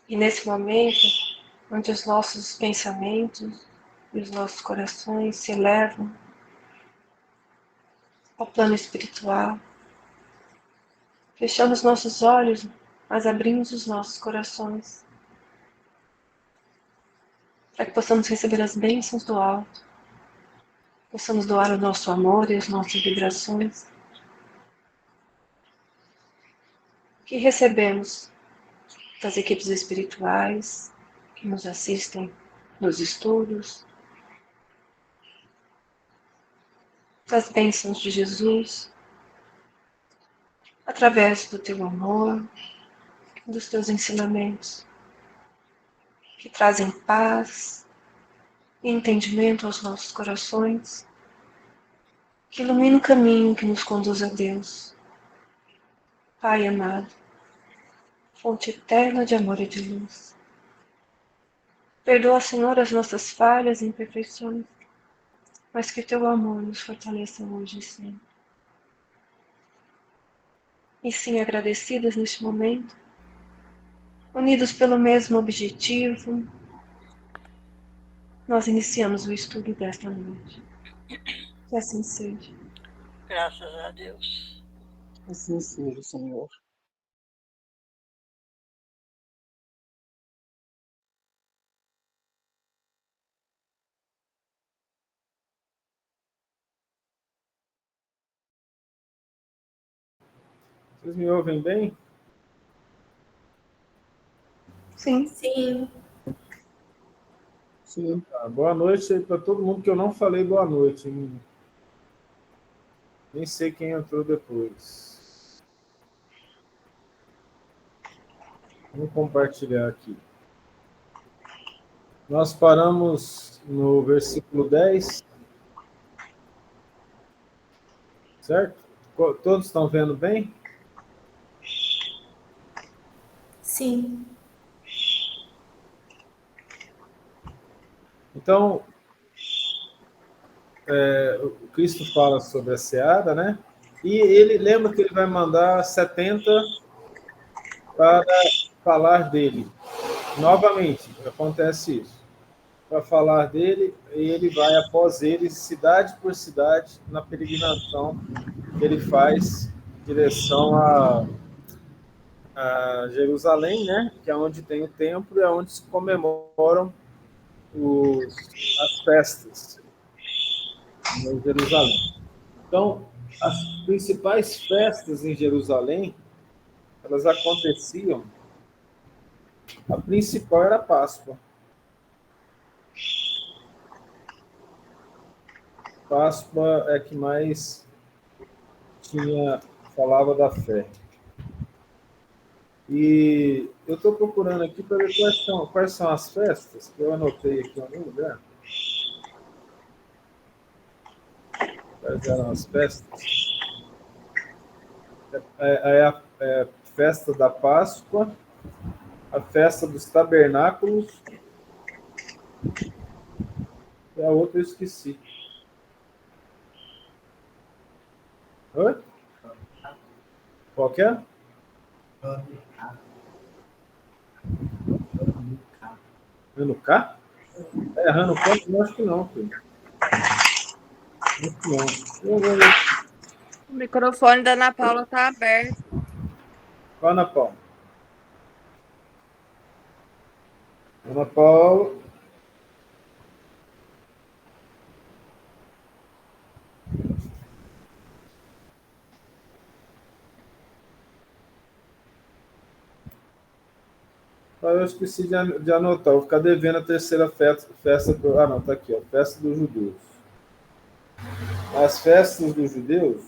E nesse momento, onde os nossos pensamentos e os nossos corações se elevam ao plano espiritual, fechamos nossos olhos, mas abrimos os nossos corações, para que possamos receber as bênçãos do alto, possamos doar o nosso amor e as nossas vibrações, que recebemos das equipes espirituais que nos assistem nos estudos, das bênçãos de Jesus, através do teu amor, dos teus ensinamentos, que trazem paz e entendimento aos nossos corações, que ilumina o caminho que nos conduz a Deus. Pai amado, fonte eterna de amor e de luz, perdoa, Senhor, as nossas falhas e imperfeições, mas que teu amor nos fortaleça hoje e sempre. E sim, agradecidas neste momento, unidos pelo mesmo objetivo, nós iniciamos o estudo desta noite. Que assim seja. Graças a Deus. Assim seja, Senhor. Vocês me ouvem bem? Sim. Sim. Sim. Boa noite aí para todo mundo que eu não falei boa noite. Nem sei quem entrou depois. Vamos compartilhar aqui. Nós paramos no versículo 10. Certo? Todos estão vendo bem? Sim. Então, o Cristo fala sobre a seara, né? E ele lembra que ele vai mandar 70 para falar dele. Novamente, acontece isso. Para falar dele, e ele vai após ele, cidade por cidade, na peregrinação que ele faz em direção a Jerusalém, né? Que é onde tem o templo e é onde se comemoram as festas em Jerusalém. Então, as principais festas em Jerusalém, elas aconteciam. A principal era a Páscoa. Páscoa é que mais falava da fé. E eu estou procurando aqui para ver quais são as festas que eu anotei aqui em algum lugar. Quais eram as festas? A festa da Páscoa, a festa dos tabernáculos, e a outra eu esqueci. Oi? Qual que é? Hanukkah? Hanukkah, eu acho que não, filho. Acho que não. O microfone da Ana Paula está aberto. Qual, Ana Paula? Ana Paula. Eu esqueci de anotar. Vou ficar devendo a terceira festa do... Ah, não, está aqui, ó. Festa dos judeus. As festas dos judeus,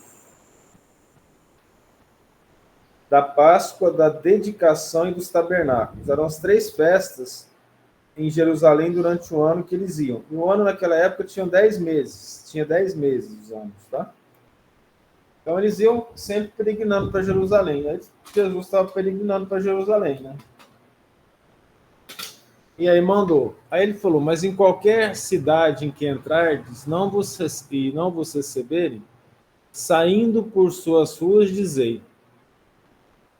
da Páscoa, da dedicação e dos tabernáculos. Eram as 3 festas em Jerusalém durante o ano que eles iam. Um ano, naquela época, tinha 10 meses. Tinha 10 meses os anos, tá? Então, eles iam sempre peregrinando para Jerusalém. Aí, Jesus estava peregrinando para Jerusalém, né? E aí mandou. Aí ele falou, mas em qualquer cidade em que entrardes, não vos receberem, saindo por suas ruas, dizei.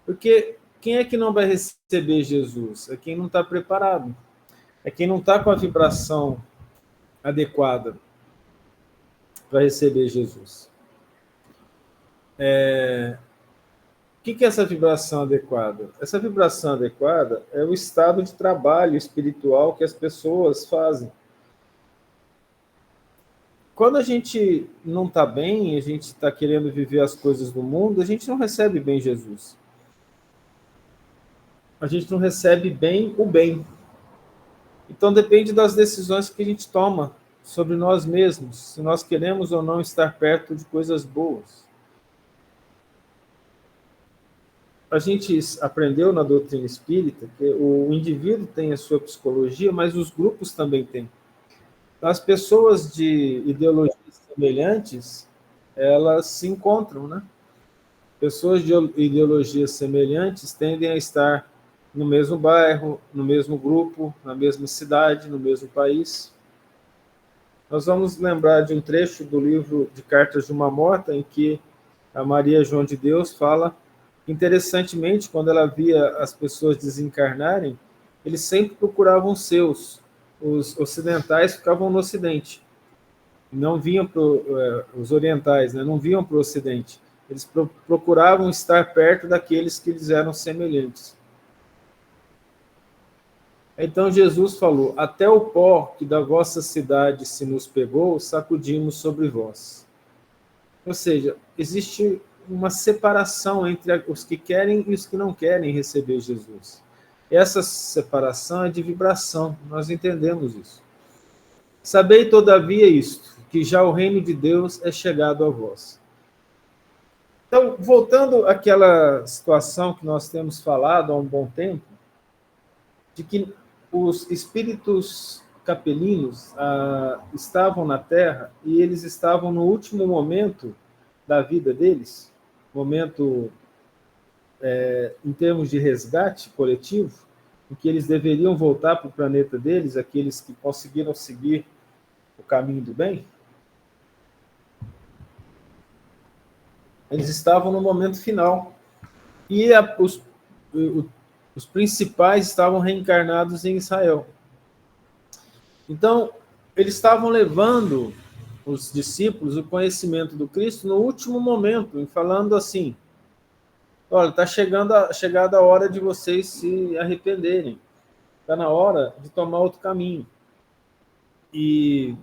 Porque quem é que não vai receber Jesus? É quem não está preparado. É quem não está com a vibração adequada para receber Jesus. O que é essa vibração adequada? Essa vibração adequada é o estado de trabalho espiritual que as pessoas fazem. Quando a gente não está bem, a gente está querendo viver as coisas do mundo, a gente não recebe bem Jesus. A gente não recebe bem o bem. Então depende das decisões que a gente toma sobre nós mesmos, se nós queremos ou não estar perto de coisas boas. A gente aprendeu na doutrina espírita que o indivíduo tem a sua psicologia, mas os grupos também têm. As pessoas de ideologias semelhantes, elas se encontram, né? Pessoas de ideologias semelhantes tendem a estar no mesmo bairro, no mesmo grupo, na mesma cidade, no mesmo país. Nós vamos lembrar de um trecho do livro de Cartas de uma Morta, em que a Maria João de Deus fala, interessantemente, quando ela via as pessoas desencarnarem, eles sempre procuravam os seus. Os ocidentais ficavam no Ocidente, não vinham os orientais, né, não vinham para o Ocidente. Eles procuravam estar perto daqueles que lhes eram semelhantes. Então Jesus falou, até o pó que da vossa cidade se nos pegou, sacudimos sobre vós. Ou seja, existe uma separação entre os que querem e os que não querem receber Jesus. Essa separação é de vibração, nós entendemos isso. Sabei, todavia, isto, que já o reino de Deus é chegado a vós. Então, voltando àquela situação que nós temos falado há um bom tempo, de que os espíritos capelinos estavam na Terra e eles estavam no último momento da vida deles, momento em termos de resgate coletivo, em que eles deveriam voltar para o planeta deles, aqueles que conseguiram seguir o caminho do bem. Eles estavam no momento final. E os principais estavam reencarnados em Israel. Então, eles estavam levando os discípulos o conhecimento do Cristo no último momento, e falando assim, olha, está chegada a hora de vocês se arrependerem. Está na hora de tomar outro caminho. E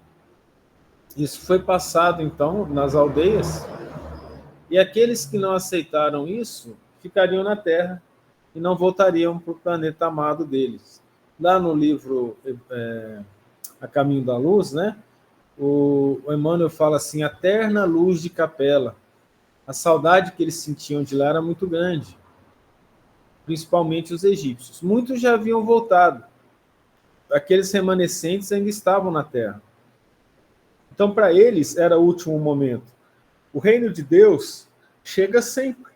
isso foi passado, então, nas aldeias, e aqueles que não aceitaram isso ficariam na Terra e não voltariam para o planeta amado deles. Lá no livro A Caminho da Luz, né, o Emmanuel fala assim, a terna luz de Capela. A saudade que eles sentiam de lá era muito grande, principalmente os egípcios. Muitos já haviam voltado. Aqueles remanescentes ainda estavam na Terra. Então, para eles, era o último momento. O reino de Deus chega sempre.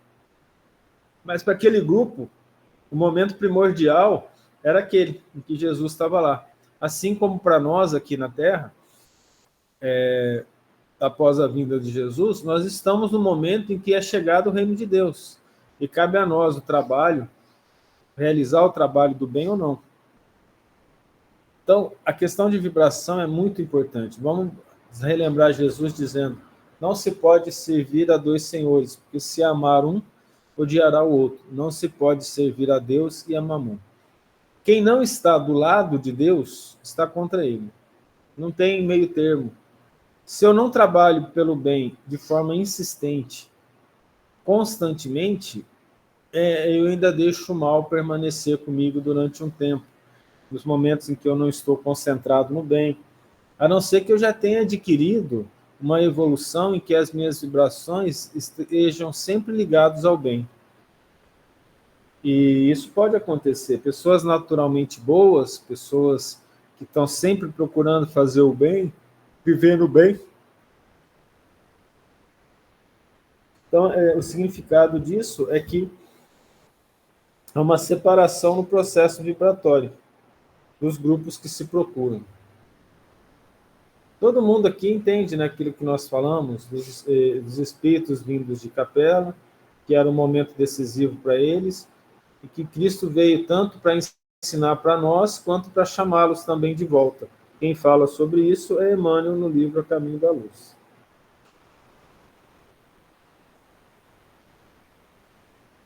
Mas para aquele grupo, o momento primordial era aquele em que Jesus estava lá. Assim como para nós aqui na Terra, após a vinda de Jesus, nós estamos no momento em que é chegado o reino de Deus. E cabe a nós o trabalho, realizar o trabalho do bem ou não. Então, a questão de vibração é muito importante. Vamos relembrar Jesus dizendo, não se pode servir a dois senhores, porque se amar um, odiará o outro. Não se pode servir a Deus e a Mamon. Quem não está do lado de Deus, está contra ele. Não tem meio termo. Se eu não trabalho pelo bem de forma insistente, constantemente, eu ainda deixo o mal permanecer comigo durante um tempo, nos momentos em que eu não estou concentrado no bem, a não ser que eu já tenha adquirido uma evolução em que as minhas vibrações estejam sempre ligadas ao bem. E isso pode acontecer. Pessoas naturalmente boas, pessoas que estão sempre procurando fazer o bem, vivendo bem. Então, o significado disso é que há uma separação no processo vibratório dos grupos que se procuram. Todo mundo aqui entende naquilo que nós falamos, dos espíritos vindos de Capela, que era um momento decisivo para eles, e que Cristo veio tanto para ensinar para nós, quanto para chamá-los também de volta. Quem fala sobre isso é Emmanuel no livro A Caminho da Luz.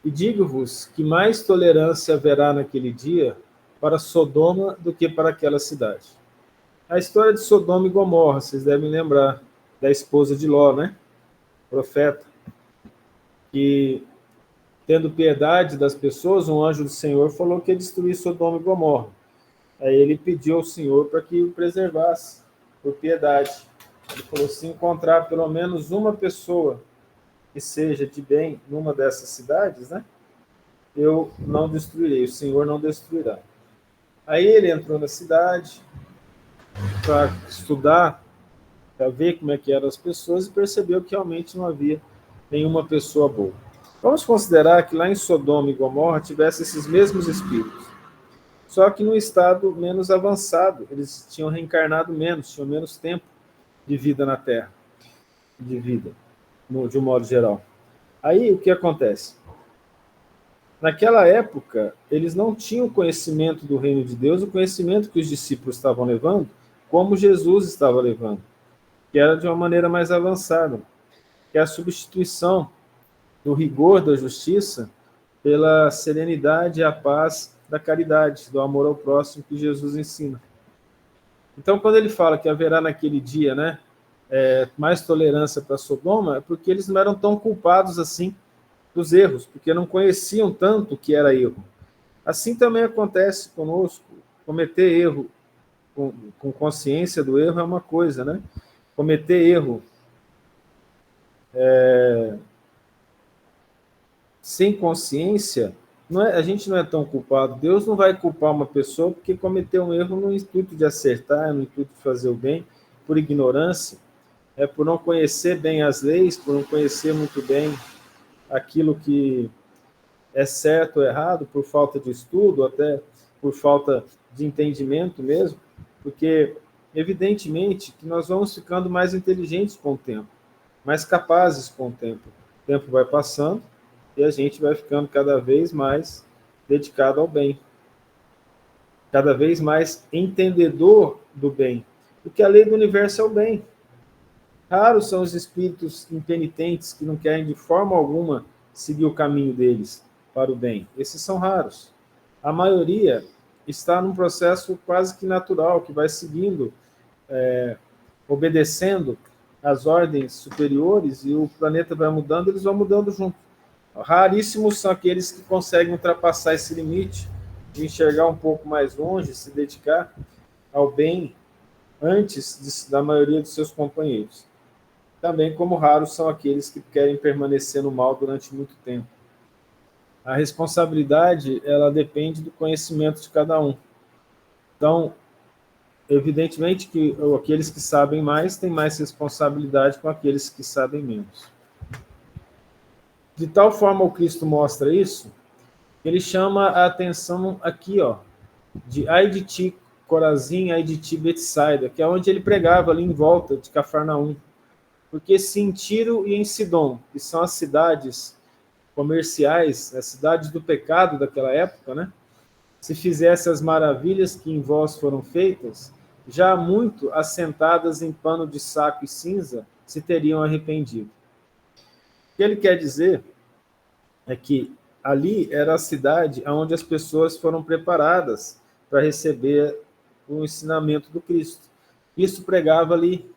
E digo-vos que mais tolerância haverá naquele dia para Sodoma do que para aquela cidade. A história de Sodoma e Gomorra, vocês devem lembrar, da esposa de Ló, né? Profeta, que, tendo piedade das pessoas, um anjo do Senhor falou que ia destruir Sodoma e Gomorra. Aí ele pediu ao Senhor para que o preservasse, por piedade. Ele falou, se encontrar pelo menos uma pessoa que seja de bem numa dessas cidades, né? Eu não destruirei, o Senhor não destruirá. Aí ele entrou na cidade para estudar, para ver como é que eram as pessoas, e percebeu que realmente não havia nenhuma pessoa boa. Vamos considerar que lá em Sodoma e Gomorra tivesse esses mesmos espíritos, só que num estado menos avançado. Eles tinham reencarnado menos, tinham menos tempo de vida na Terra, de vida, de um modo geral. Aí o que acontece? Naquela época, eles não tinham conhecimento do reino de Deus, o conhecimento que os discípulos estavam levando, como Jesus estava levando, que era de uma maneira mais avançada, que é a substituição do rigor da justiça pela serenidade e a paz da caridade, do amor ao próximo que Jesus ensina. Então, quando ele fala que haverá naquele dia, né, mais tolerância para Sodoma, é porque eles não eram tão culpados assim dos erros, porque não conheciam tanto o que era erro. Assim também acontece conosco. Cometer erro com consciência do erro é uma coisa, né? Cometer erro sem consciência, a gente não é tão culpado. Deus não vai culpar uma pessoa porque cometeu um erro no intuito de acertar, no intuito de fazer o bem, por ignorância, por não conhecer bem as leis, por não conhecer muito bem aquilo que é certo ou errado, por falta de estudo, até por falta de entendimento mesmo, porque evidentemente que nós vamos ficando mais inteligentes com o tempo, mais capazes com o tempo. O tempo vai passando e a gente vai ficando cada vez mais dedicado ao bem, cada vez mais entendedor do bem, porque a lei do universo é o bem. Raros são os espíritos impenitentes que não querem de forma alguma seguir o caminho deles para o bem. Esses são raros. A maioria está num processo quase que natural, que vai seguindo, obedecendo às ordens superiores, e o planeta vai mudando, eles vão mudando junto. Raríssimos são aqueles que conseguem ultrapassar esse limite, de enxergar um pouco mais longe, se dedicar ao bem antes da maioria dos seus companheiros. Também, como raros são aqueles que querem permanecer no mal durante muito tempo. A responsabilidade, ela depende do conhecimento de cada um. Então, evidentemente que aqueles que sabem mais têm mais responsabilidade com aqueles que sabem menos. De tal forma o Cristo mostra isso, que ele chama a atenção aqui, ó, de ai de ti, Corazim, ai de ti, Betsaida, que é onde ele pregava ali em volta de Cafarnaum. Porque se em Tiro e em Sidom, que são as cidades comerciais, as cidades do pecado daquela época, né? Se fizesse as maravilhas que em vós foram feitas, já há muito assentadas em pano de saco e cinza se teriam arrependido. O que ele quer dizer é que ali era a cidade onde as pessoas foram preparadas para receber o ensinamento do Cristo. Isso pregava ali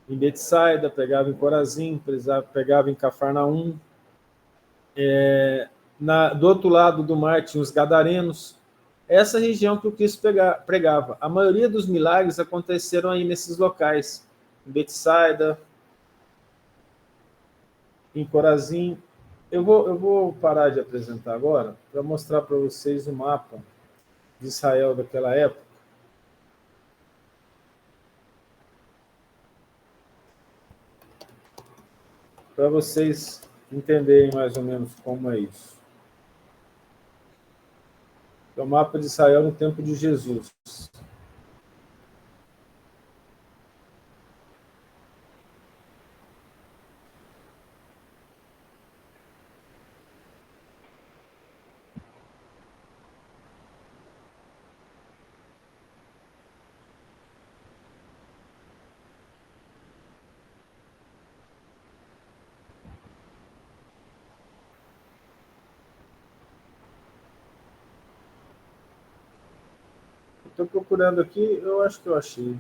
em Betsaida, pregava em Corazim, pregava em Cafarnaum. Do outro lado do mar tinha os Gadarenos. Essa região que o Cristo pregava. A maioria dos milagres aconteceram aí nesses locais. Em Betsaida, em Corazim. Eu vou parar de apresentar agora para mostrar para vocês o mapa de Israel daquela época. Para vocês entenderem mais ou menos como é isso. É o mapa de Israel no tempo de Jesus. Estou procurando aqui, eu acho que eu achei.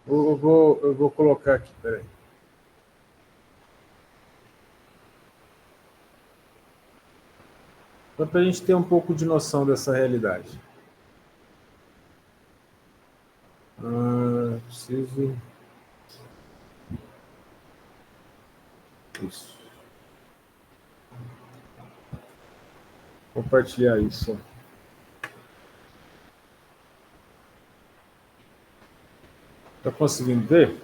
Eu vou colocar aqui, peraí. Só para a gente ter um pouco de noção dessa realidade. Preciso... Isso. Compartilhar isso. Está conseguindo ver?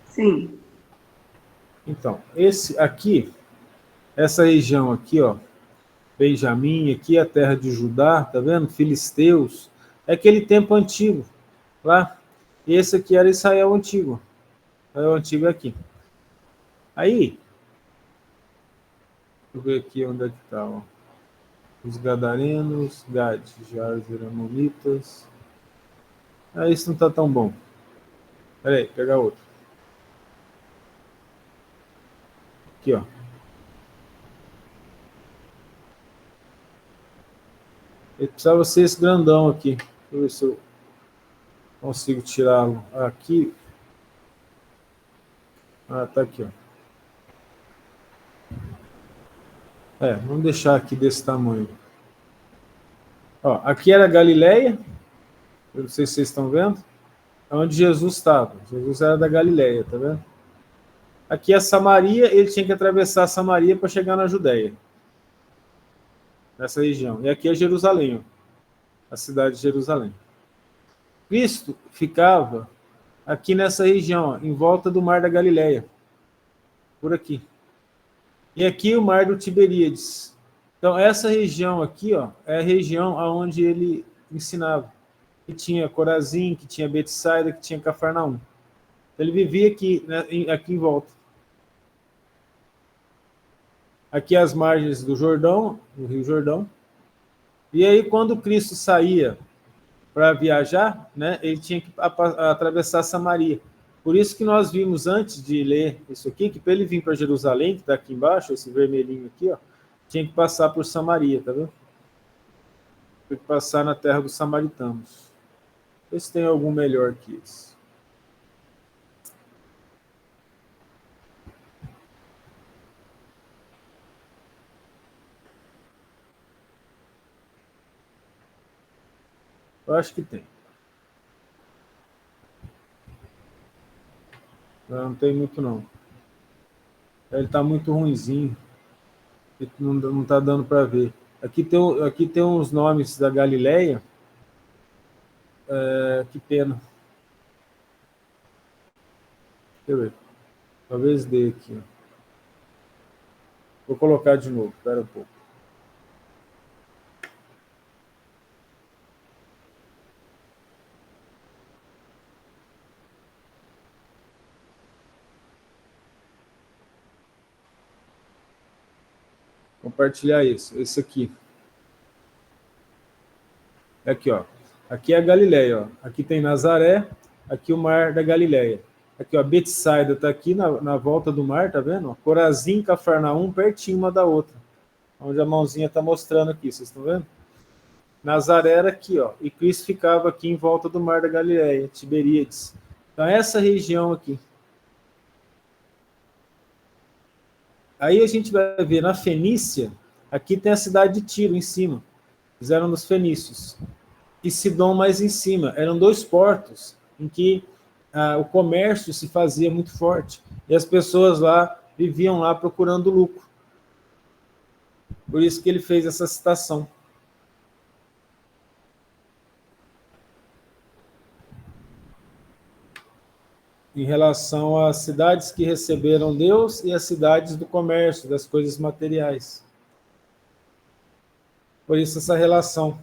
Sim. Então, esse aqui, essa região aqui, ó, Benjamim, aqui é a terra de Judá, tá vendo? Filisteus, é aquele tempo antigo, lá. E esse aqui era Israel antigo. Israel antigo é aqui. Aí, deixa eu ver aqui onde é que tá, ó. Os Gadarenos, Gad, Jazer, Amonitas. Isso não tá tão bom. Peraí, pegar outro. Aqui, ó. Ele precisava ser esse grandão aqui. Deixa eu ver se eu consigo tirá-lo aqui. Tá aqui, ó. Vamos deixar aqui desse tamanho. Ó, aqui era Galileia. Eu não sei se vocês estão vendo. É onde Jesus estava. Jesus era da Galileia, tá vendo? Aqui é Samaria, ele tinha que atravessar Samaria para chegar na Judéia. Nessa região. E aqui é Jerusalém, ó, a cidade de Jerusalém. Cristo ficava aqui nessa região, ó, em volta do Mar da Galileia. Por aqui. E aqui o Mar do Tiberíades. Então, essa região aqui, ó, é a região onde ele ensinava. Que tinha Corazim, que tinha Betsaida, que tinha Cafarnaum. Ele vivia aqui, né, aqui em volta. Aqui as margens do Jordão, do Rio Jordão. E aí, quando Cristo saía para viajar, né, ele tinha que atravessar Samaria. Por isso que nós vimos antes de ler isso aqui, que para ele vir para Jerusalém, que está aqui embaixo, esse vermelhinho aqui, ó, tinha que passar por Samaria, tá vendo? Tem que passar na terra dos samaritanos. Vê se tem algum melhor que esse. Eu acho que tem. Não tem muito, não. Ele está muito ruinzinho. Não está dando para ver. Aqui tem uns nomes da Galileia. Que pena. Deixa eu ver. Talvez dê aqui. Ó. Vou colocar de novo. Espera um pouco. Compartilhar isso. Esse aqui. Aqui, ó. Aqui é a Galileia, ó. Aqui tem Nazaré. Aqui o Mar da Galileia. Aqui, ó. Betsaida está aqui na volta do mar, tá vendo? Corazim, Cafarnaum, pertinho uma da outra. Onde a mãozinha está mostrando aqui, vocês estão vendo? Nazaré era aqui, ó. E Cristo ficava aqui em volta do Mar da Galileia, Tiberíades. Então, essa região aqui. Aí a gente vai ver na Fenícia, aqui tem a cidade de Tiro em cima. Fizeram nos fenícios. E Sidom mais em cima. Eram dois portos em que o comércio se fazia muito forte. E as pessoas lá viviam lá procurando lucro. Por isso que ele fez essa citação. Em relação às cidades que receberam Deus e as cidades do comércio, das coisas materiais. Por isso essa relação.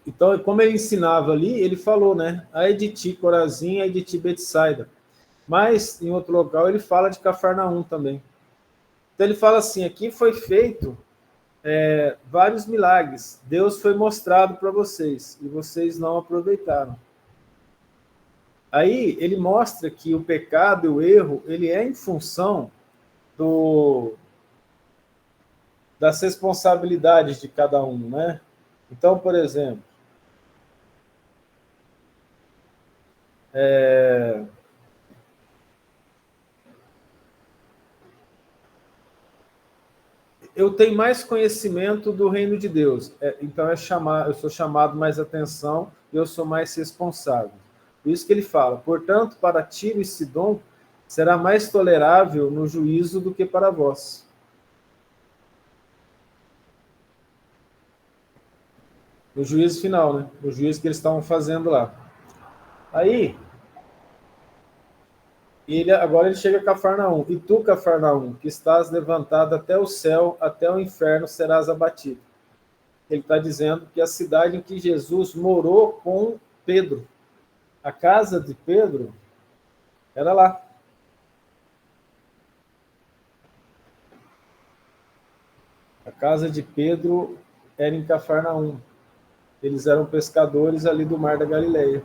Então, como ele ensinava ali, ele falou, né? Ai de ti, Corazim, ai de ti, Betsaida. Mas, em outro local, ele fala de Cafarnaum também. Então, ele fala assim, aqui foi feito vários milagres. Deus foi mostrado para vocês e vocês não aproveitaram. Aí ele mostra que o pecado e o erro, ele é em função das responsabilidades de cada um, né? Então, por exemplo, eu tenho mais conhecimento do reino de Deus, então eu sou chamado mais atenção e eu sou mais responsável. Por isso que ele fala, portanto, para Tiro e Sidom será mais tolerável no juízo do que para vós. No juízo final, né? No juízo que eles estavam fazendo lá. Aí, agora ele chega a Cafarnaum. E tu, Cafarnaum, que estás levantado até o céu, até o inferno serás abatido. Ele está dizendo que a cidade em que Jesus morou com Pedro, a casa de Pedro, era lá. A casa de Pedro era em Cafarnaum. Eles eram pescadores ali do Mar da Galileia.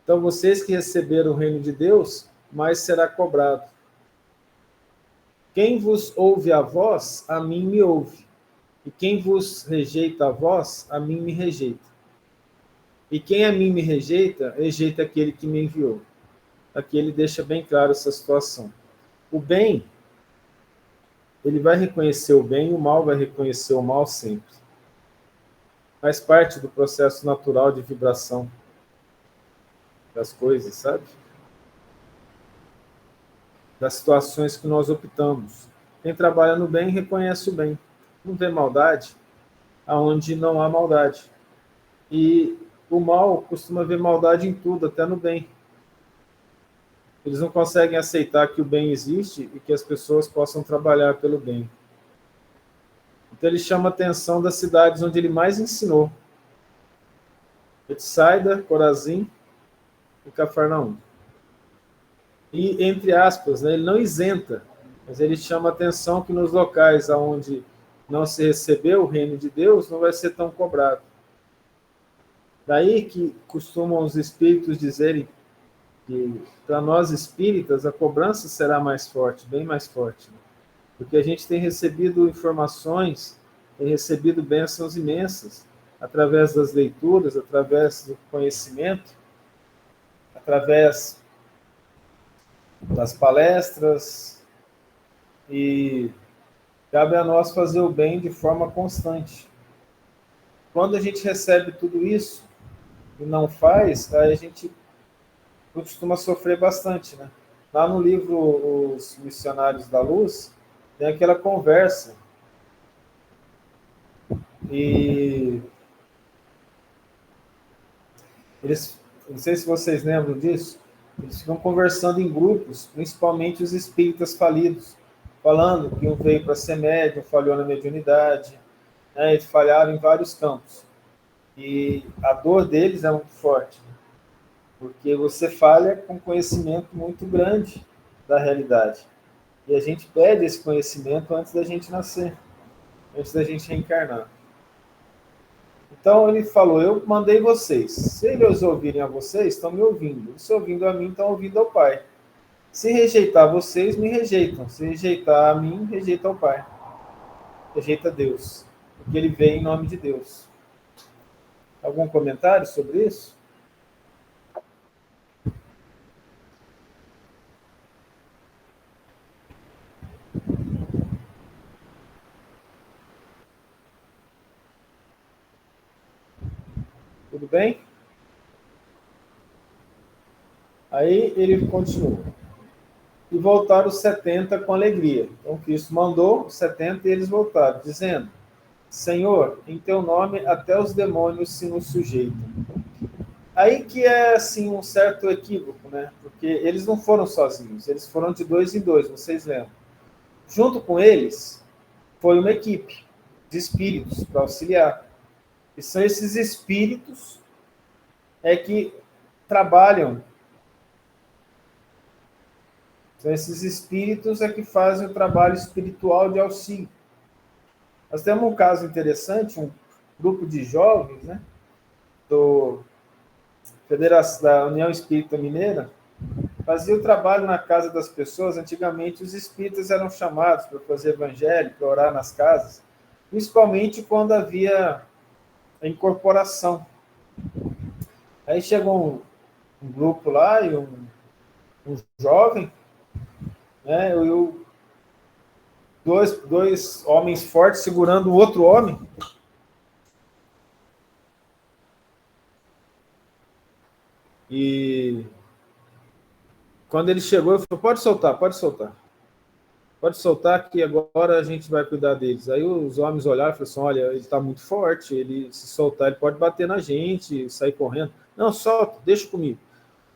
Então, vocês que receberam o reino de Deus, mais será cobrado. Quem vos ouve a vós, a mim me ouve. E quem vos rejeita a vós, a mim me rejeita. E quem a mim me rejeita, rejeita aquele que me enviou. Aqui ele deixa bem claro essa situação. O bem, ele vai reconhecer o bem, e o mal vai reconhecer o mal sempre. Faz parte do processo natural de vibração das coisas, sabe? Das situações que nós optamos. Quem trabalha no bem reconhece o bem. Não vê maldade aonde não há maldade. E o mal costuma ver maldade em tudo, até no bem. Eles não conseguem aceitar que o bem existe e que as pessoas possam trabalhar pelo bem. Então ele chama a atenção das cidades onde ele mais ensinou. Betsaida, Corazim e Cafarnaum. E, entre aspas, né, ele não isenta, mas ele chama a atenção que nos locais onde não se recebeu o reino de Deus, não vai ser tão cobrado. Daí que costumam os espíritos dizerem que, para nós espíritas, a cobrança será mais forte, bem mais forte. Né? Porque a gente tem recebido informações, tem recebido bênçãos imensas, através das leituras, através do conhecimento, através das palestras, e cabe a nós fazer o bem de forma constante. Quando a gente recebe tudo isso e não faz, aí a gente costuma sofrer bastante, né? Lá no livro Os Missionários da Luz, tem aquela conversa. E eles, não sei se vocês lembram disso, eles ficam conversando em grupos, principalmente os espíritas falidos, falando que um veio para ser médium, falhou na mediunidade, né? Eles falharam em vários campos. E a dor deles é muito forte, né? Porque você falha com conhecimento muito grande da realidade. E a gente perde esse conhecimento antes da gente nascer, antes da gente reencarnar. Então ele falou, eu mandei vocês. Se eles ouvirem a vocês, estão me ouvindo. Se ouvindo a mim, estão ouvindo ao Pai. Se rejeitar vocês, me rejeitam. Se rejeitar a mim, rejeita ao Pai. Rejeita Deus. Porque ele veio em nome de Deus. Algum comentário sobre isso? Tudo bem? Aí ele continua. E voltaram os 70 com alegria. Então Cristo mandou os 70 e eles voltaram, dizendo, Senhor, em teu nome até os demônios se nos sujeitam. Aí que é assim um certo equívoco, né? Porque eles não foram sozinhos, eles foram de 2 em 2, vocês lembram. Junto com eles foi uma equipe de espíritos para auxiliar. E são esses espíritos que trabalham Então, esses espíritos é que fazem o trabalho espiritual de auxílio. Nós temos um caso interessante, um grupo de jovens, né, da União Espírita Mineira, fazia o trabalho na casa das pessoas. Antigamente, os espíritas eram chamados para fazer evangelho, para orar nas casas, principalmente quando havia a incorporação. Aí chegou um grupo lá, e um jovem, né, dois homens fortes segurando o outro homem. E quando ele chegou, ele falou: pode soltar, pode soltar. Pode soltar que agora a gente vai cuidar deles. Aí os homens olharam e falaram assim: olha, ele está muito forte, ele se soltar, ele pode bater na gente, sair correndo. Não, solta, deixa comigo.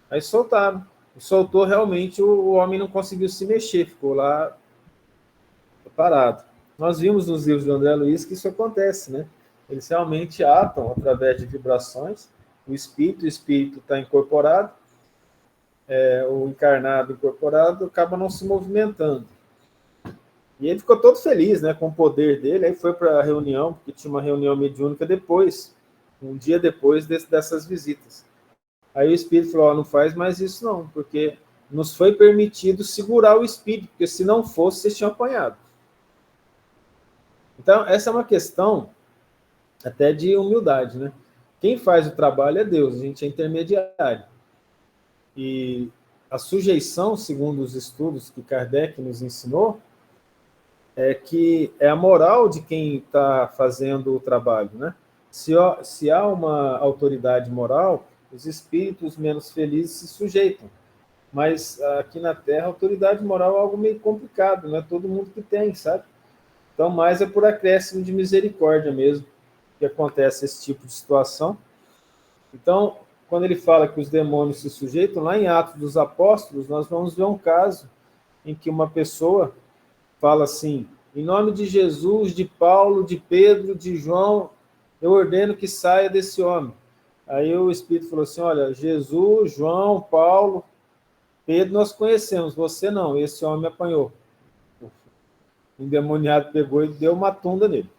Aí soltaram. Soltou, realmente o homem não conseguiu se mexer, ficou lá parado. Nós vimos nos livros do André Luiz que isso acontece, né? Eles realmente atam através de vibrações o espírito está incorporado, o encarnado incorporado acaba não se movimentando. E ele ficou todo feliz, né, com o poder dele. Aí foi para a reunião, porque tinha uma reunião mediúnica depois, um dia depois dessas visitas. Aí o espírito falou: não faz mais isso não, porque nos foi permitido segurar o espírito, porque se não fosse, vocês tinham apanhado. Então, essa é uma questão até de humildade, né? Quem faz o trabalho é Deus, a gente é intermediário. E a sujeição, segundo os estudos que Kardec nos ensinou, é que é a moral de quem está fazendo o trabalho, né? Se há uma autoridade moral, os espíritos menos felizes se sujeitam. Mas aqui na Terra, a autoridade moral é algo meio complicado, não é todo mundo que tem, sabe? Então, mais é por acréscimo de misericórdia mesmo que acontece esse tipo de situação. Então, quando ele fala que os demônios se sujeitam, lá em Atos dos Apóstolos, nós vamos ver um caso em que uma pessoa fala assim: em nome de Jesus, de Paulo, de Pedro, de João, eu ordeno que saia desse homem. Aí o Espírito falou assim: olha, Jesus, João, Paulo, Pedro nós conhecemos, você não, esse homem apanhou. O endemoniado pegou e deu uma tunda nele.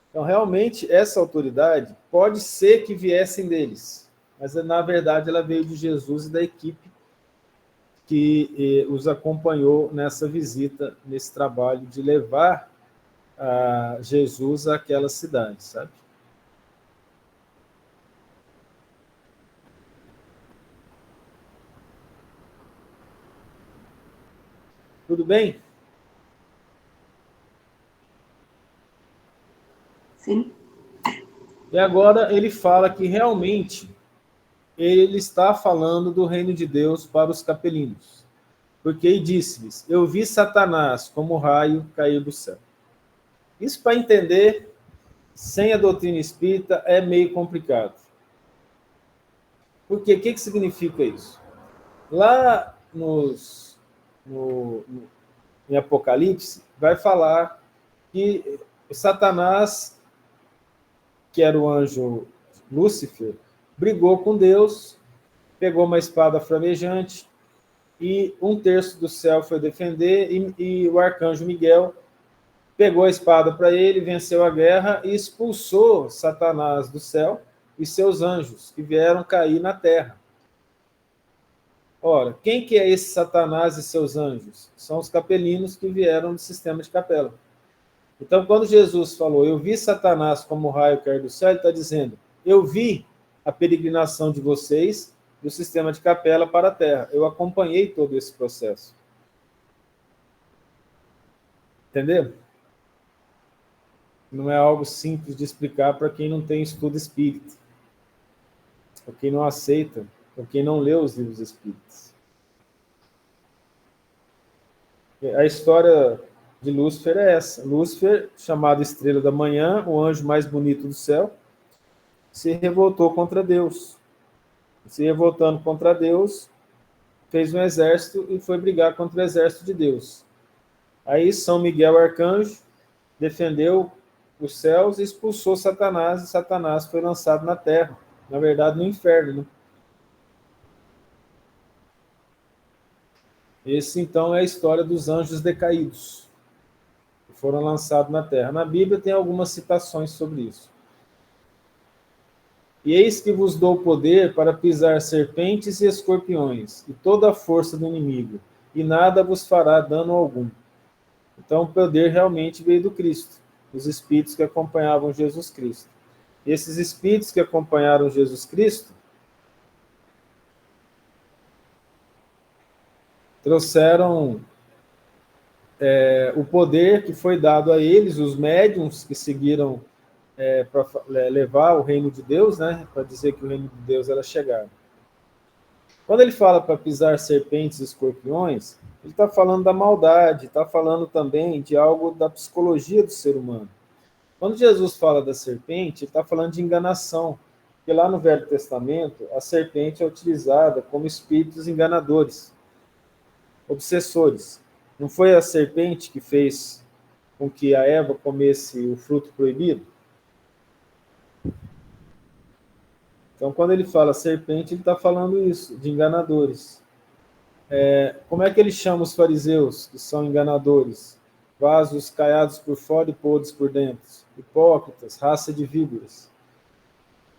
Então, realmente, essa autoridade pode ser que viessem deles, mas, na verdade, ela veio de Jesus e da equipe que os acompanhou nessa visita, nesse trabalho de levar Jesus àquela cidade, sabe? Tudo bem? Sim. E agora ele fala que realmente ele está falando do reino de Deus para os capelinos. Porque ele disse-lhes: eu vi Satanás como raio cair do céu. Isso, para entender, sem a doutrina espírita, é meio complicado. Por quê? O que significa isso? Lá em Apocalipse, vai falar que Satanás, que era o anjo Lúcifer, brigou com Deus, pegou uma espada flamejante, e um terço do céu foi defender, e o arcanjo Miguel pegou a espada para ele, venceu a guerra e expulsou Satanás do céu e seus anjos, que vieram cair na terra. Ora, quem que é esse Satanás e seus anjos? São os capelinos que vieram do sistema de capela. Então, quando Jesus falou: eu vi Satanás como raio cair do céu, ele está dizendo: eu vi a peregrinação de vocês do sistema de capela para a terra. Eu acompanhei todo esse processo. Entendeu? Não é algo simples de explicar para quem não tem estudo espírita, para quem não aceita, para quem não lê os livros espíritas. A história de Lúcifer é essa. Lúcifer, chamado Estrela da Manhã, o anjo mais bonito do céu, se revoltou contra Deus. Se revoltando contra Deus, fez um exército e foi brigar contra o exército de Deus. Aí São Miguel Arcanjo defendeu os céus e expulsou Satanás, e Satanás foi lançado na terra, na verdade no inferno, né? Esse, então, é a história dos anjos decaídos, que foram lançados na terra. Na Bíblia tem algumas citações sobre isso. E eis que vos dou poder para pisar serpentes e escorpiões, e toda a força do inimigo, e nada vos fará dano algum. Então, o poder realmente veio do Cristo, dos espíritos que acompanhavam Jesus Cristo. E esses espíritos que acompanharam Jesus Cristo trouxeram o poder que foi dado a eles, os médiuns que seguiram para levar o reino de Deus, né, para dizer que o reino de Deus era chegado. Quando ele fala para pisar serpentes e escorpiões, ele está falando da maldade, está falando também de algo da psicologia do ser humano. Quando Jesus fala da serpente, ele está falando de enganação, porque lá no Velho Testamento, a serpente é utilizada como espíritos enganadores, obsessores. Não foi a serpente que fez com que a Eva comesse o fruto proibido? Então, quando ele fala serpente, ele está falando isso, de enganadores. Como é que ele chama os fariseus, que são enganadores? Vasos caiados por fora e podres por dentro. Hipócritas, raça de víboras.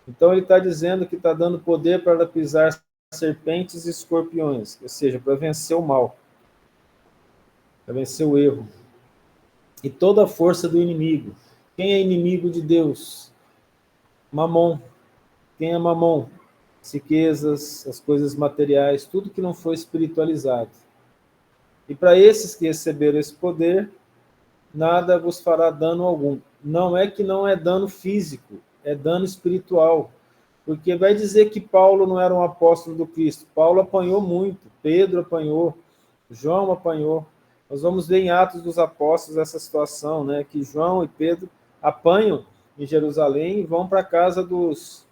Então, ele está dizendo que está dando poder para pisar serpentes e escorpiões, ou seja, para vencer o mal, para vencer o erro. E toda a força do inimigo. Quem é inimigo de Deus? Mamon. Quem é Mamon? As riquezas, as coisas materiais, tudo que não foi espiritualizado. E para esses que receberam esse poder, nada vos fará dano algum. Não é que não é dano físico, é dano espiritual. Porque vai dizer que Paulo não era um apóstolo do Cristo. Paulo apanhou muito, Pedro apanhou, João apanhou. Nós vamos ver em Atos dos Apóstolos essa situação, né? Que João e Pedro apanham em Jerusalém e vão para a casa dos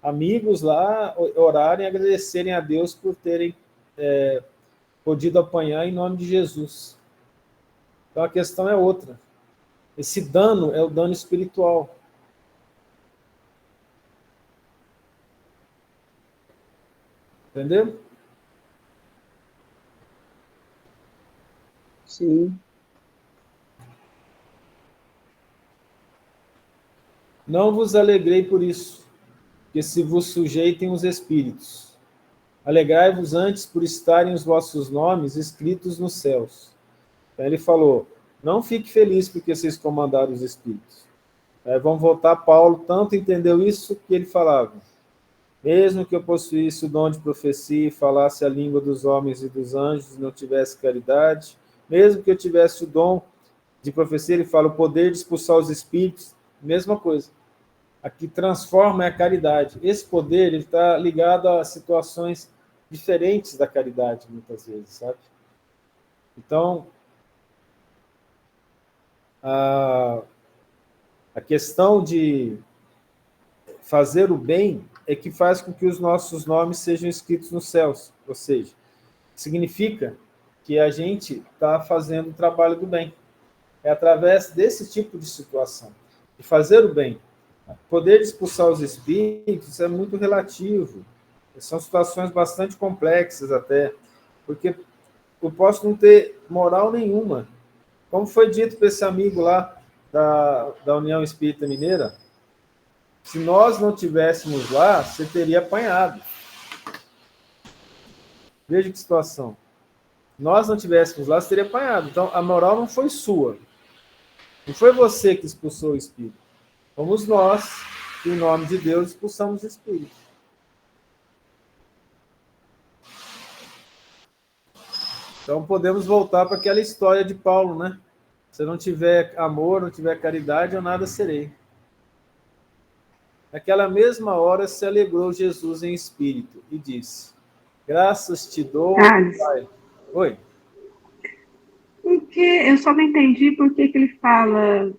amigos lá, orarem e agradecerem a Deus por terem podido apanhar em nome de Jesus. Então a questão é outra. Esse dano é o dano espiritual. Entendeu? Sim. Não vos alegrei por isso, que se vos sujeitem os espíritos. Alegrai-vos antes por estarem os vossos nomes escritos nos céus. Então ele falou, não fique feliz porque vocês comandaram os espíritos. Vamos voltar, Paulo tanto entendeu isso que ele falava. Mesmo que eu possuísse o dom de profecia e falasse a língua dos homens e dos anjos e não tivesse caridade, mesmo que eu tivesse o dom de profecia, ele fala o poder de expulsar os espíritos, mesma coisa. Aqui transforma é a caridade. Esse poder está ligado a situações diferentes da caridade, muitas vezes, sabe? Então, a questão de fazer o bem é que faz com que os nossos nomes sejam escritos nos céus. Ou seja, significa que a gente está fazendo o trabalho do bem. É através desse tipo de situação, de fazer o bem. O poder de expulsar os espíritos é muito relativo. São situações bastante complexas até, porque eu posso não ter moral nenhuma. Como foi dito para esse amigo lá da União Espírita Mineira, se nós não tivéssemos lá, você teria apanhado. Veja que situação. Se nós não tivéssemos lá, você teria apanhado. Então, a moral não foi sua. Não foi você que expulsou o espírito. Fomos nós que, em nome de Deus, expulsamos o espírito. Então, podemos voltar para aquela história de Paulo, né? Se eu não tiver amor, não tiver caridade, eu nada serei. Naquela mesma hora se alegrou Jesus em espírito e disse, graças te dou, Pai. Oi? Porque eu só não entendi por que ele fala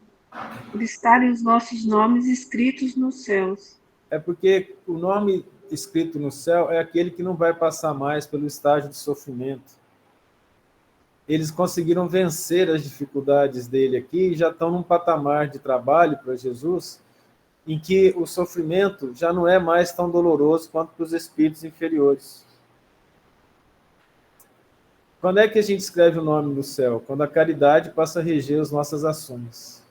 de estarem os nossos nomes escritos nos céus. É porque o nome escrito no céu é aquele que não vai passar mais pelo estágio de sofrimento. Eles conseguiram vencer as dificuldades dele aqui e já estão num patamar de trabalho para Jesus em que o sofrimento já não é mais tão doloroso quanto para os espíritos inferiores. Quando é que a gente escreve o nome no céu? Quando a caridade passa a reger as nossas ações.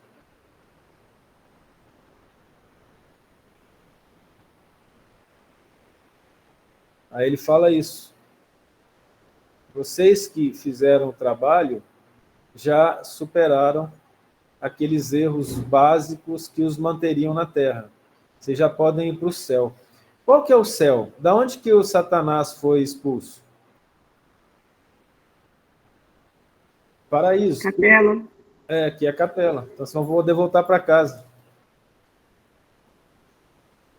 Aí ele fala isso. Vocês que fizeram o trabalho já superaram aqueles erros básicos que os manteriam na Terra. Vocês já podem ir para o céu. Qual que é o céu? Da onde que o Satanás foi expulso? Paraíso. Capela. Aqui é a capela. Então, só vou poder voltar para casa.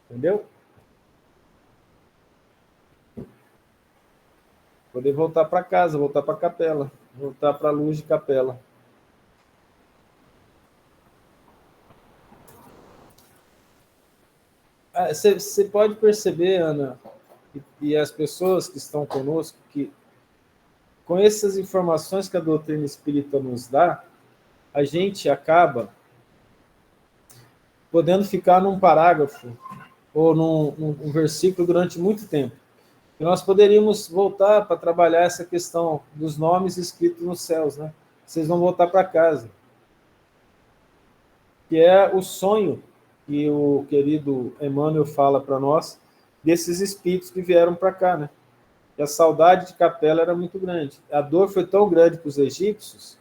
Entendeu? Poder voltar para casa, voltar para a capela, voltar para a luz de capela. Você pode perceber, Ana, e as pessoas que estão conosco, que com essas informações que a doutrina espírita nos dá, a gente acaba podendo ficar num parágrafo ou num versículo durante muito tempo. E nós poderíamos voltar para trabalhar essa questão dos nomes escritos nos céus, né? Vocês vão voltar para casa. Que é o sonho que o querido Emmanuel fala para nós, desses espíritos que vieram para cá, né? E a saudade de capela era muito grande. A dor foi tão grande para os egípcios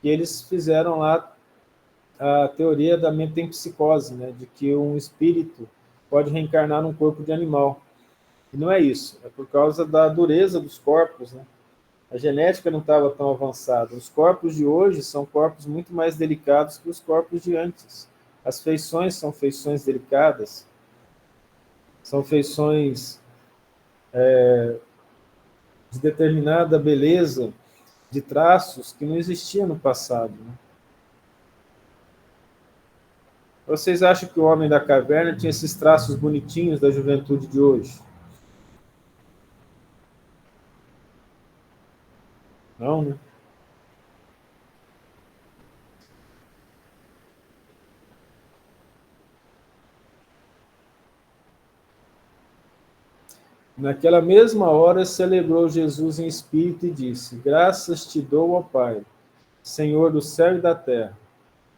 que eles fizeram lá a teoria da metempsicose, né? De que um espírito pode reencarnar num corpo de animal. E não é isso, é por causa da dureza dos corpos, né? A genética não estava tão avançada. Os corpos de hoje são corpos muito mais delicados que os corpos de antes. As feições são feições delicadas, são feições de determinada beleza, de traços que não existiam no passado, né? Vocês acham que o homem da caverna tinha esses traços bonitinhos da juventude de hoje? Não, né? Naquela mesma hora celebrou Jesus em espírito e disse: Graças te dou, ó Pai, Senhor do céu e da terra,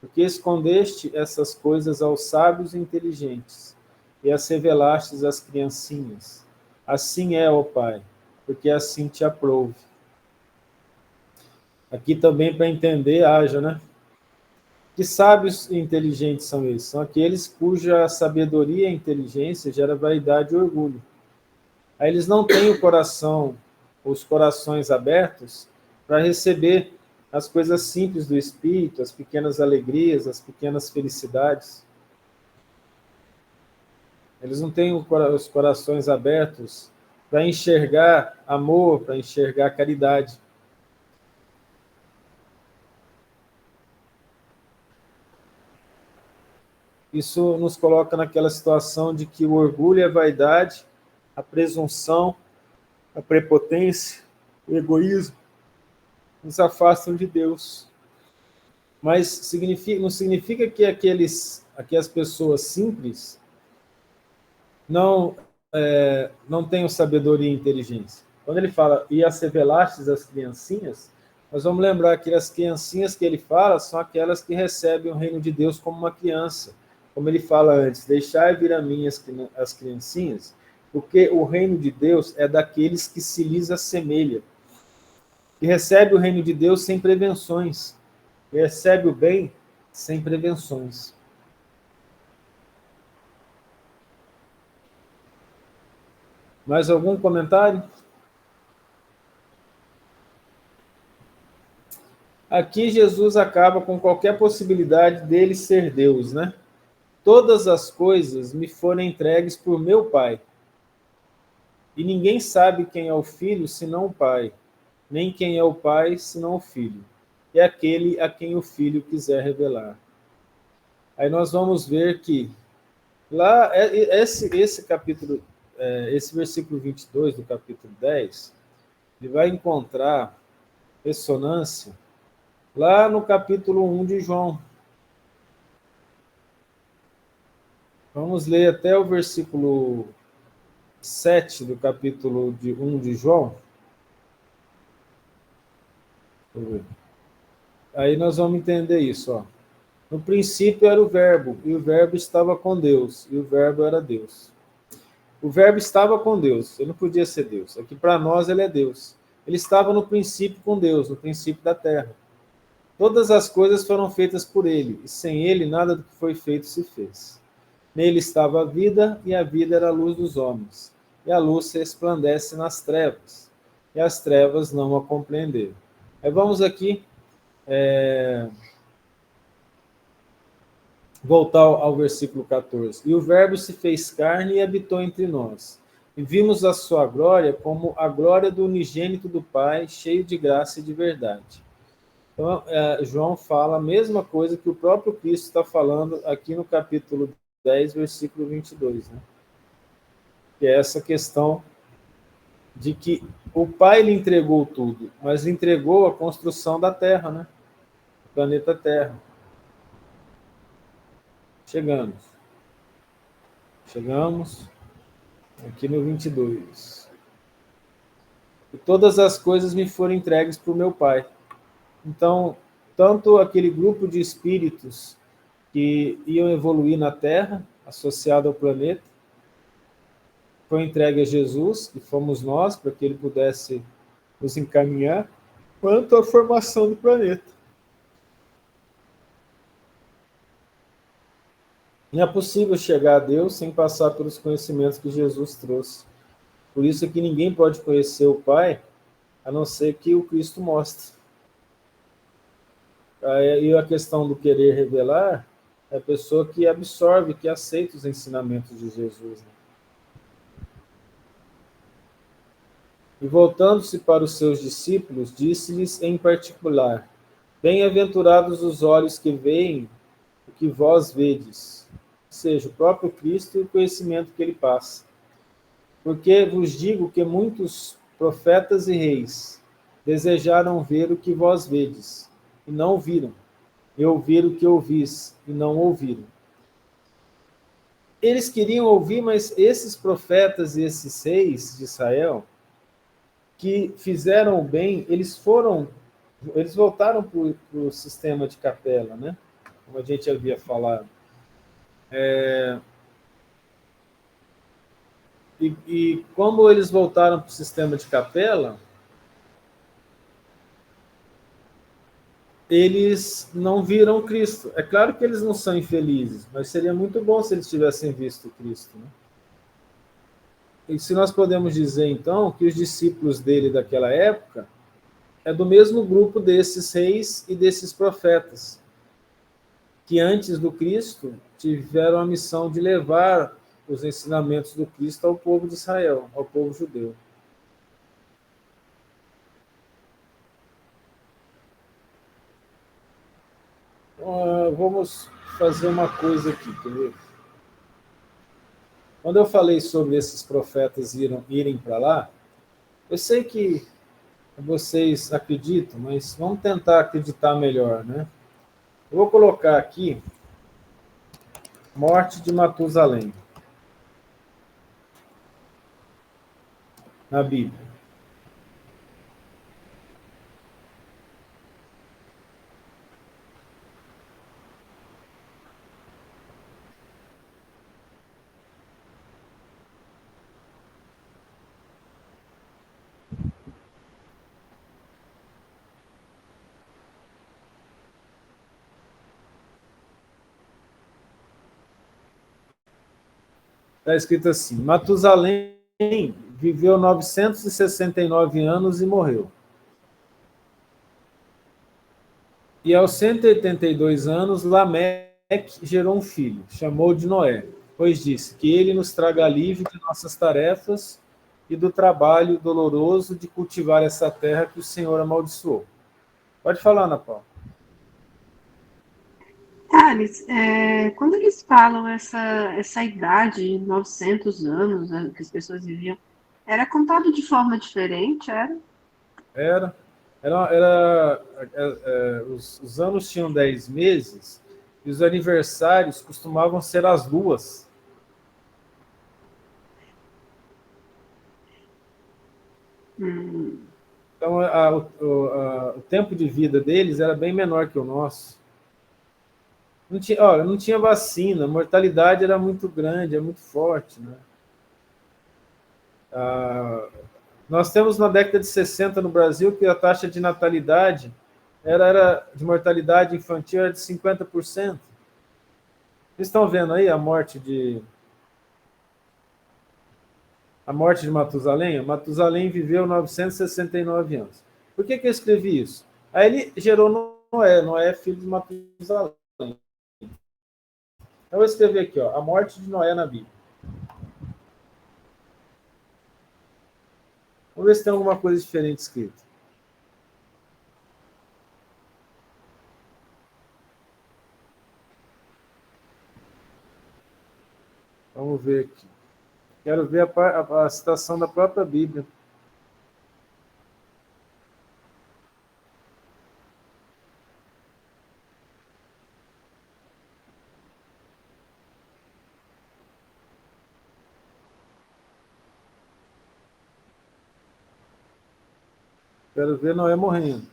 porque escondeste essas coisas aos sábios e inteligentes e as revelaste às criancinhas. Assim é, ó Pai, porque assim te aprouve. Aqui também para entender, haja, né? Que sábios e inteligentes são esses? São aqueles cuja sabedoria e inteligência gera vaidade e orgulho. Aí eles não têm o coração, os corações abertos para receber as coisas simples do espírito, as pequenas alegrias, as pequenas felicidades. Eles não têm os corações abertos para enxergar amor, para enxergar caridade. Isso nos coloca naquela situação de que o orgulho e a vaidade, a presunção, a prepotência, o egoísmo, nos afastam de Deus. Mas não significa que aquelas pessoas simples não tenham sabedoria e inteligência. Quando ele fala, e as revelastes às criancinhas, nós vamos lembrar que as criancinhas que ele fala são aquelas que recebem o reino de Deus como uma criança. Como ele fala antes, deixai vir a mim as criancinhas, porque o reino de Deus é daqueles que se lhes assemelha, que recebe o reino de Deus sem prevenções, que recebe o bem sem prevenções. Mais algum comentário? Aqui Jesus acaba com qualquer possibilidade dele ser Deus, né? Todas as coisas me foram entregues por meu Pai. E ninguém sabe quem é o Filho senão o Pai, nem quem é o Pai senão o Filho, e aquele a quem o Filho quiser revelar. Aí nós vamos ver que lá, esse capítulo, esse versículo 22 do capítulo 10, ele vai encontrar ressonância lá no capítulo 1 de João. Vamos ler até o versículo 7 do capítulo 1 de João. Aí nós vamos entender isso, ó. No princípio era o Verbo, e o Verbo estava com Deus, e o Verbo era Deus. O Verbo estava com Deus, ele não podia ser Deus. Aqui para nós ele é Deus. Ele estava no princípio com Deus, no princípio da terra. Todas as coisas foram feitas por ele, e sem ele nada do que foi feito se fez. Nele estava a vida, e a vida era a luz dos homens. E a luz resplandece nas trevas, e as trevas não a compreenderam. Aí vamos aqui voltar ao versículo 14. E o Verbo se fez carne e habitou entre nós. E vimos a sua glória como a glória do unigênito do Pai, cheio de graça e de verdade. Então, João fala a mesma coisa que o próprio Cristo está falando aqui no capítulo 10, versículo 22, né? Que é essa questão de que o Pai lhe entregou tudo, mas lhe entregou a construção da Terra, né? O planeta Terra. Chegamos aqui no 22. E todas as coisas me foram entregues por meu Pai. Então, tanto aquele grupo de espíritos que iam evoluir na Terra, associado ao planeta, foi entregue a Jesus, que fomos nós, para que ele pudesse nos encaminhar, quanto à formação do planeta. Não é possível chegar a Deus sem passar pelos conhecimentos que Jesus trouxe. Por isso é que ninguém pode conhecer o Pai, a não ser que o Cristo mostre. E a questão do querer revelar é a pessoa que absorve, que aceita os ensinamentos de Jesus. Né? E voltando-se para os seus discípulos, disse-lhes em particular: bem-aventurados os olhos que veem o que vós vedes, ou seja, o próprio Cristo e o conhecimento que ele passa. Porque vos digo que muitos profetas e reis desejaram ver o que vós vedes, e não viram, e ouvir o que ouvis, e não ouviram. Eles queriam ouvir, mas esses profetas e esses reis de Israel, que fizeram o bem, eles voltaram para o sistema de capela, né? Como a gente havia falado. E como eles voltaram para o sistema de capela, eles não viram Cristo. É claro que eles não são infelizes, mas seria muito bom se eles tivessem visto Cristo. Né? E se nós podemos dizer, então, que os discípulos dele daquela época é do mesmo grupo desses reis e desses profetas, que antes do Cristo tiveram a missão de levar os ensinamentos do Cristo ao povo de Israel, ao povo judeu. Vamos fazer uma coisa aqui, quer ver? Quando eu falei sobre esses profetas irem para lá, eu sei que vocês acreditam, mas vamos tentar acreditar melhor, né? Eu vou colocar aqui morte de Matusalém na Bíblia. Está escrito assim: Matusalém viveu 969 anos e morreu. E aos 182 anos, Lameque gerou um filho, chamou de Noé, pois disse que ele nos traga alívio de nossas tarefas e do trabalho doloroso de cultivar essa terra que o Senhor amaldiçoou. Pode falar, Ana Paula. Thales, quando eles falam essa idade, 900 anos, né, que as pessoas viviam, era contado de forma diferente, era? Os anos tinham 10 meses e os aniversários costumavam ser as luas. Então, o tempo de vida deles era bem menor que o nosso. Não tinha, olha, não tinha vacina, a mortalidade era muito grande, é muito forte, né? Nós temos na década de 60 no Brasil que a taxa de natalidade de mortalidade infantil era de 50%. Vocês estão vendo aí a morte de Matusalém? Matusalém viveu 969 anos. Por que eu escrevi isso? Aí ele gerou Noé é filho de Matusalém. Eu vou escrever aqui, ó, a morte de Noé na Bíblia. Vamos ver se tem alguma coisa diferente escrita. Vamos ver aqui. Quero ver a citação da própria Bíblia. Quero ver Noé morrendo.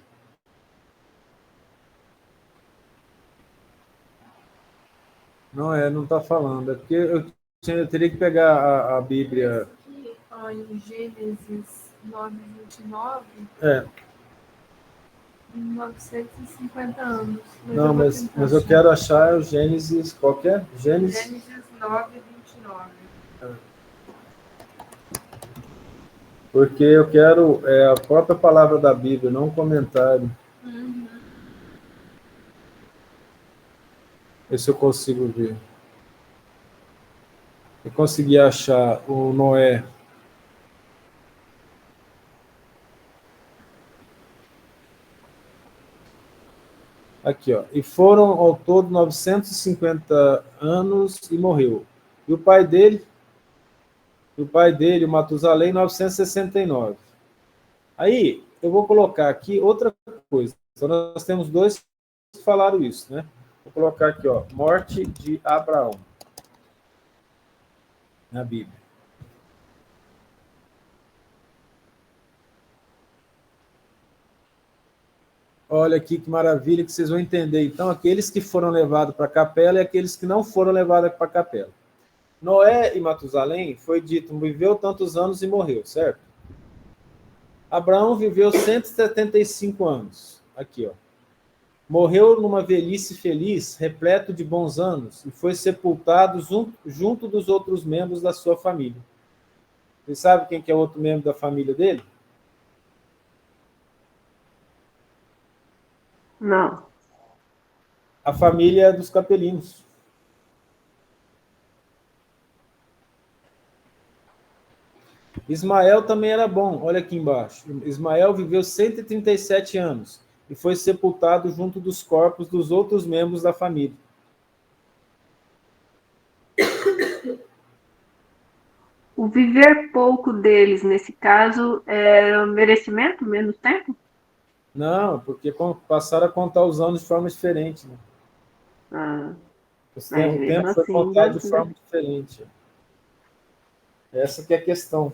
Não está falando. É porque eu teria que pegar a Bíblia. Aqui, ó, em Gênesis 9:29, É. 950 anos. Não, mas eu quero achar o Gênesis. Qual que é? Gênesis 9:29. Porque eu quero a própria palavra da Bíblia, não um comentário. Ver se eu consigo ver. Eu consegui achar o Noé. Aqui, ó. E foram ao todo 950 anos e morreu. E o pai dele, o Matusalém, 969. Aí, eu vou colocar aqui outra coisa. Então, nós temos dois que falaram isso, né? Vou colocar aqui, ó, morte de Abraão. Na Bíblia. Olha aqui que maravilha que vocês vão entender. Então, aqueles que foram levados para a capela e aqueles que não foram levados para a capela. Noé e Matusalém, foi dito, viveu tantos anos e morreu, certo? Abraão viveu 175 anos. Aqui, ó. Morreu numa velhice feliz, repleto de bons anos, e foi sepultado junto dos outros membros da sua família. Você sabe quem que é outro membro da família dele? Não. A família dos capelinos. Ismael também era bom, olha aqui embaixo. Ismael viveu 137 anos e foi sepultado junto dos corpos dos outros membros da família. O viver pouco deles, nesse caso, é merecimento, menos tempo? Não, porque passaram a contar os anos de forma diferente. Né? O tempo foi assim, contado de forma diferente. Essa que é a questão.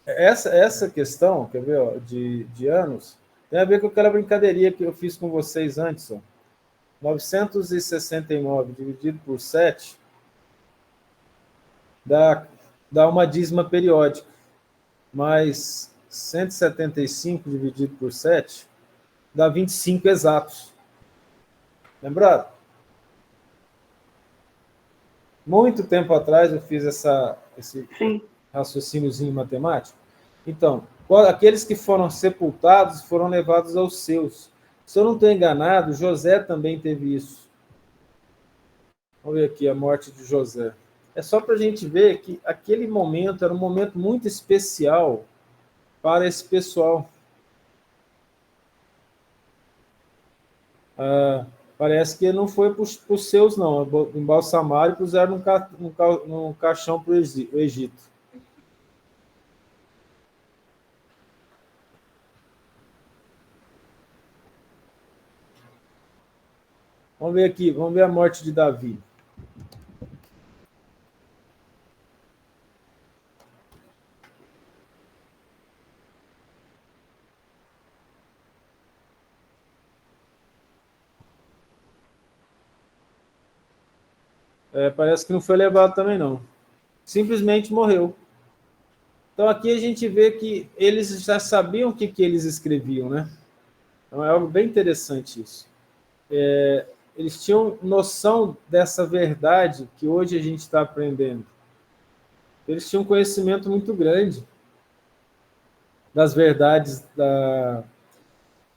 Essa questão, quer ver, ó, de anos, tem a ver com aquela brincadeirinha que eu fiz com vocês antes. Ó. 969 dividido por 7 dá uma dízima periódica, mais 175 dividido por 7 dá 25 exatos. Lembrado? Muito tempo atrás eu fiz esse raciocíniozinho matemático. Então, aqueles que foram sepultados foram levados aos seus. Se eu não estou enganado, José também teve isso. Vamos ver aqui a morte de José. É só para a gente ver que aquele momento era um momento muito especial para esse pessoal. Parece que não foi para os seus, não. Embalsamaram e puseram num caixão para o Egito. Vamos ver aqui, vamos ver a morte de Davi. parece que não foi levado também, não. Simplesmente morreu. Então, aqui a gente vê que eles já sabiam o que eles escreviam, né? Então, é algo bem interessante isso. Eles tinham noção dessa verdade que hoje a gente está aprendendo. Eles tinham um conhecimento muito grande das verdades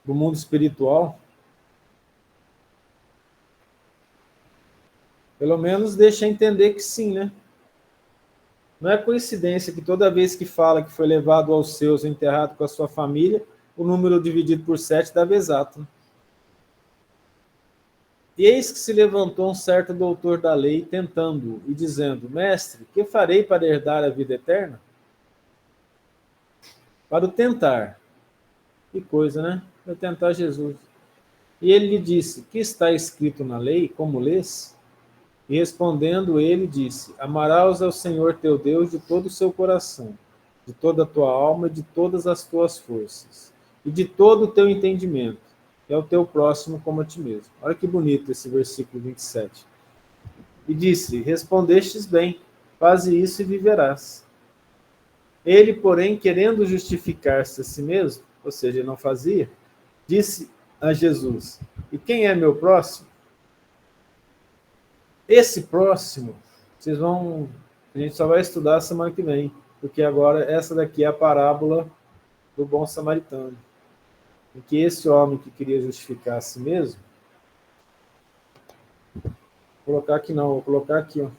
do mundo espiritual. Pelo menos deixa entender que sim, né? Não é coincidência que toda vez que fala que foi levado aos seus, enterrado com a sua família, o número dividido por 7 dava exato. E eis que se levantou um certo doutor da lei, tentando-o, e dizendo: Mestre, que farei para herdar a vida eterna? Para o tentar. Que coisa, né? Para tentar Jesus. E ele lhe disse: Que está escrito na lei? Como lês? E respondendo ele, disse: Amarás ao Senhor teu Deus de todo o seu coração, de toda a tua alma e de todas as tuas forças, e de todo o teu entendimento, e ao teu próximo como a ti mesmo. Olha que bonito esse versículo 27. E disse: Respondestes bem, faze isso e viverás. Ele, porém, querendo justificar-se a si mesmo, ou seja, não fazia, disse a Jesus: E quem é meu próximo? Esse próximo, a gente só vai estudar semana que vem, porque agora essa daqui é a parábola do bom samaritano, em que esse homem que queria justificar a si mesmo, vou colocar aqui não, vou colocar aqui, ó.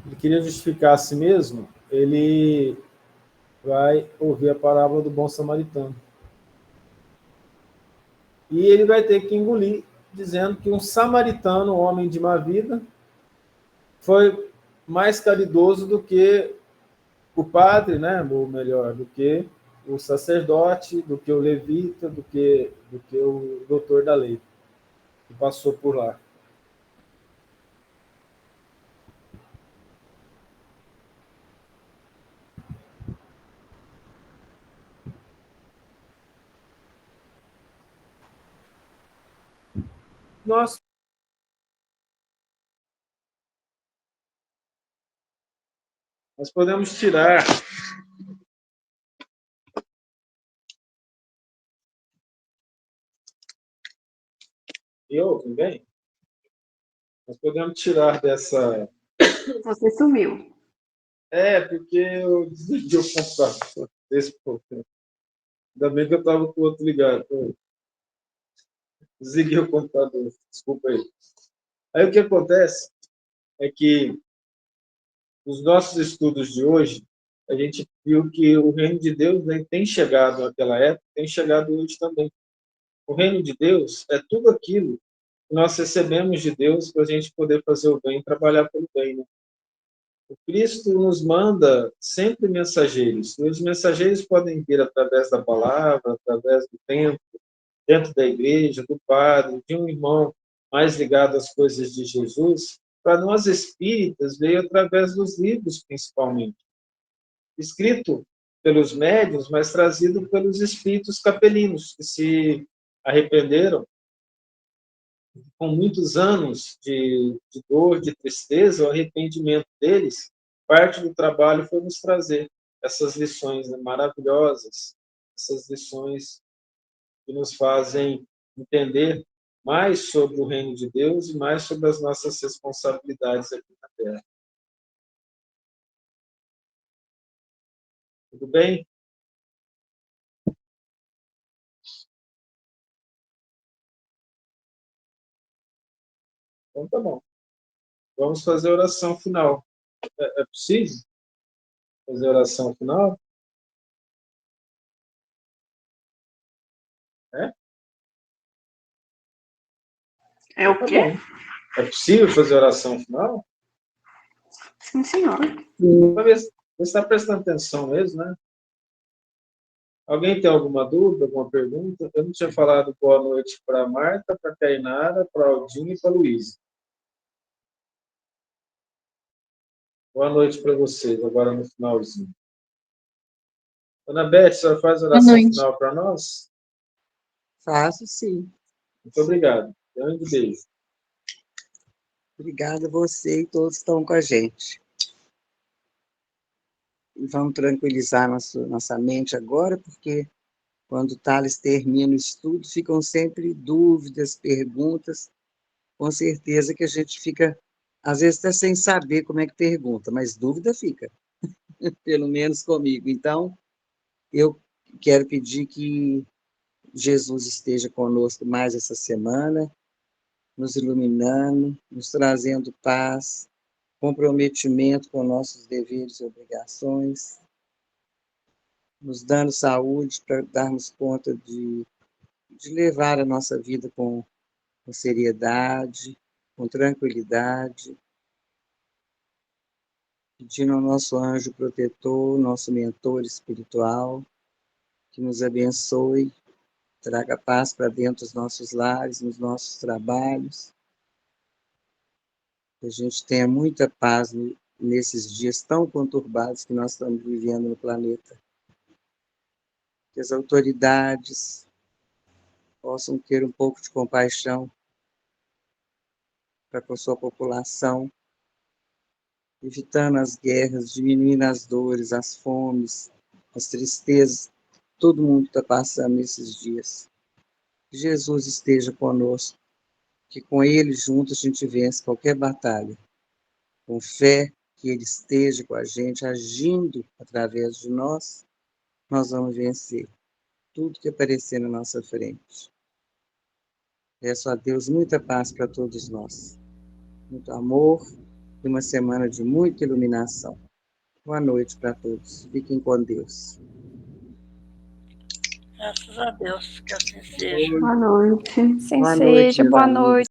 Ele queria justificar a si mesmo, ele vai ouvir a parábola do bom samaritano. E ele vai ter que engolir, dizendo que um samaritano, um homem de má vida, foi mais caridoso do que o padre, né? Ou melhor, do que o sacerdote, do que o levita, do que o doutor da lei, que passou por lá. Nós podemos tirar tudo bem? Nós podemos tirar dessa... Você sumiu. Porque eu desliguei o computador desse pouco. Ainda bem que eu estava com o outro ligado. Desliguei o computador, desculpa aí. Aí o que acontece é que nos nossos estudos de hoje, a gente viu que o reino de Deus, né, tem chegado naquela época, tem chegado hoje também. O reino de Deus é tudo aquilo que nós recebemos de Deus para a gente poder fazer o bem, trabalhar pelo bem. Né? O Cristo nos manda sempre mensageiros. E os mensageiros podem vir através da palavra, através do tempo, dentro da igreja, do padre, de um irmão mais ligado às coisas de Jesus. Para nós espíritas, veio através dos livros, principalmente. Escrito pelos médiuns, mas trazido pelos espíritos capelinos, que se arrependeram com muitos anos de dor, de tristeza, o arrependimento deles, parte do trabalho foi nos trazer essas lições, né, maravilhosas, essas lições que nos fazem entender mais sobre o reino de Deus e mais sobre as nossas responsabilidades aqui na Terra. Tudo bem? Então tá bom. Vamos fazer a oração final. É possível fazer a oração final? É? É o Tá quê? bom. É possível fazer a oração final? Sim, senhor. Para ver se você está prestando atenção mesmo, né? Alguém tem alguma dúvida, alguma pergunta? Eu não tinha falado boa noite para a Marta, para a Tainara, para a Aldinha e para a Luísa. Boa noite para vocês, agora no finalzinho. Ana Beth, a senhora faz a Boa oração noite. final para nós? Faço sim. Muito obrigado. Grande beijo. Obrigada a você e todos que estão com a gente. E vamos tranquilizar nossa mente agora, porque quando o Thales termina o estudo, ficam sempre dúvidas, perguntas. Com certeza que a gente fica, às vezes, até sem saber como é que pergunta, mas dúvida fica, pelo menos comigo. Então, eu quero pedir que Jesus esteja conosco mais essa semana, nos iluminando, nos trazendo paz, comprometimento com nossos deveres e obrigações, nos dando saúde para darmos conta de levar a nossa vida com seriedade, com tranquilidade, pedindo ao nosso anjo protetor, nosso mentor espiritual, que nos abençoe, traga paz para dentro dos nossos lares, nos nossos trabalhos, que a gente tenha muita paz nesses dias tão conturbados que nós estamos vivendo no planeta. Que as autoridades possam ter um pouco de compaixão para com a sua população, evitando as guerras, diminuindo as dores, as fomes, as tristezas que todo mundo está passando nesses dias. Que Jesus esteja conosco, que com Ele juntos a gente vence qualquer batalha. Com fé que Ele esteja com a gente, agindo através de nós, nós vamos vencer tudo que aparecer na nossa frente. Peço a Deus muita paz para todos nós, muito amor e uma semana de muita iluminação. Boa noite para todos. Fiquem com Deus. Graças a Deus, que assim seja. Boa noite. Sim, Boa noite, seja. meus Boa amigos. noite.